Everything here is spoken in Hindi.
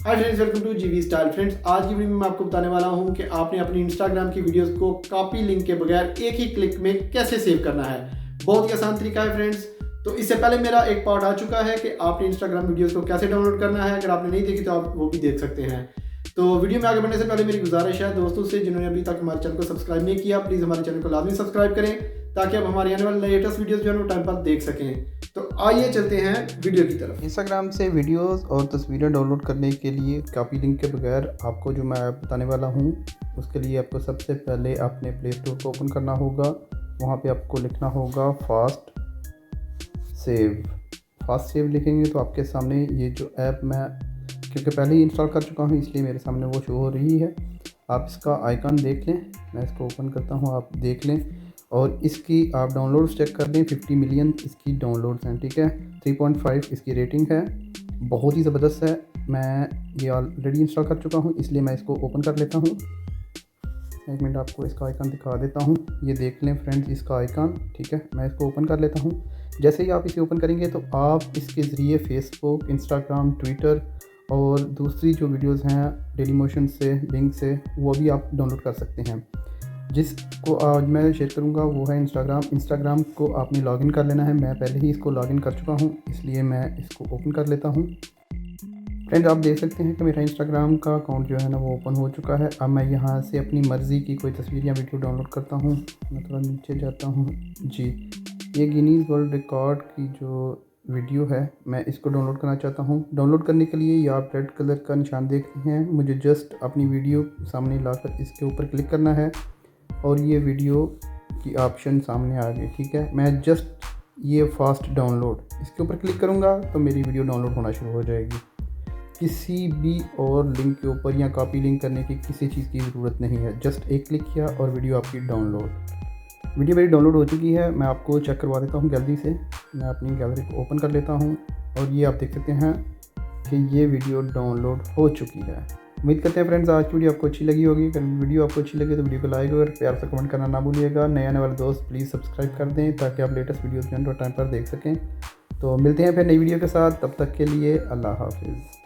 हाय फ्रेंड्स, वेलकम टू जीवी स्टाइल। फ्रेंड्स, आज की वीडियो में मैं आपको बताने वाला हूं कि आपने अपनी इंस्टाग्राम की वीडियोस को कॉपी लिंक के बगैर एक ही क्लिक में कैसे सेव करना है। बहुत ही आसान तरीका है फ्रेंड्स। तो इससे पहले मेरा एक पार्ट आ चुका है कि आपने इंस्टाग्राम वीडियोस को कैसे डाउनलोड करना है। अगर आपने नहीं देखी तो आप वो भी देख सकते हैं। तो वीडियो में आगे बढ़ने से पहले मेरी गुजारिश है दोस्तों से, जिन्होंने अभी तक हमारे चैनल को सब्सक्राइब नहीं किया, प्लीज़ हमारे चैनल को लाजमी सब्सक्राइब करें ताकि आप हमारे आने वाले लेटेस्ट वीडियोस जो है वो टाइम पर देख सकें। तो आइए चलते हैं वीडियो की तरफ। इंस्टाग्राम से वीडियोस और तस्वीरें डाउनलोड करने के लिए कॉपी लिंक के बगैर आपको जो मैं बताने वाला हूँ, उसके लिए आपको सबसे पहले अपने प्ले स्टोर को ओपन करना होगा। वहाँ पे आपको लिखना होगा फास्ट सेव लिखेंगे तो आपके सामने ये जो ऐप मैं क्योंकि पहले ही इंस्टॉल कर चुका हूँ इसलिए मेरे सामने वो शो हो रही है। आप इसका आइकन देख लें, मैं इसको ओपन करता हूँ, आप देख लें और इसकी आप डाउनलोड्स चेक कर दें। 50 मिलियन इसकी डाउनलोड्स हैं, ठीक है। 3.5 इसकी रेटिंग है, बहुत ही ज़बरदस्त है। मैं ये ऑलरेडी इंस्टॉल कर चुका हूँ इसलिए मैं इसको ओपन कर लेता हूँ। एक मिनट, आपको इसका आइकन दिखा देता हूँ। ये देख लें फ्रेंड्स, इसका आइकन, ठीक है। मैं इसको ओपन कर लेता हूँ। जैसे ही आप इसे ओपन करेंगे तो आप इसके ज़रिए फेसबुक, इंस्टाग्राम, ट्विटर और दूसरी जो वीडियोज़ हैं डेली मोशन से, लिंक से, वो भी आप डाउनलोड कर सकते हैं। जिसको आज मैं शेयर करूंगा वो है इंस्टाग्राम को आपने लॉगिन कर लेना है। मैं पहले ही इसको लॉगिन कर चुका हूं इसलिए मैं इसको ओपन कर लेता हूं। फ्रेंड्स, आप देख सकते हैं कि मेरा इंस्टाग्राम का अकाउंट जो है ना वो ओपन हो चुका है। अब मैं यहां से अपनी मर्ज़ी की कोई तस्वीर या वीडियो डाउनलोड करता हूं। मैं थोड़ा नीचे जाता हूं जी। ये गिनीज़ वर्ल्ड रिकॉर्ड की जो वीडियो है, मैं इसको डाउनलोड करना चाहता हूँ। डाउनलोड करने के लिए ये आप रेड कलर का निशान देख रहे हैं, मुझे जस्ट अपनी वीडियो सामने लाकर इसके ऊपर क्लिक करना है और ये वीडियो की ऑप्शन सामने आ गई, ठीक है। मैं जस्ट ये फास्ट डाउनलोड इसके ऊपर क्लिक करूँगा तो मेरी वीडियो डाउनलोड होना शुरू हो जाएगी। किसी भी और लिंक के ऊपर या कॉपी लिंक करने की किसी चीज़ की ज़रूरत नहीं है। जस्ट एक क्लिक किया और वीडियो आपकी वीडियो मेरी डाउनलोड हो चुकी है। मैं आपको चेक करवा देता हूँ जल्दी से। मैं अपनी गैलरी को ओपन कर लेता हूँ और ये आप देख सकते हैं कि ये वीडियो डाउनलोड हो चुकी है। उम्मीद करते हैं फ्रेंड्स आज की वीडियो आपको अच्छी लगी होगी। अगर वीडियो आपको अच्छी लगी तो वीडियो को लाइक और प्यार से कमेंट करना ना भूलिएगा। नए आने वाले दोस्त प्लीज़ सब्सक्राइब कर दें ताकि आप लेटेस्ट वीडियोज़ जो है टाइम पर देख सकें। तो मिलते हैं फिर नई वीडियो के साथ, तब तक के लिए अल्लाह हाफिज़।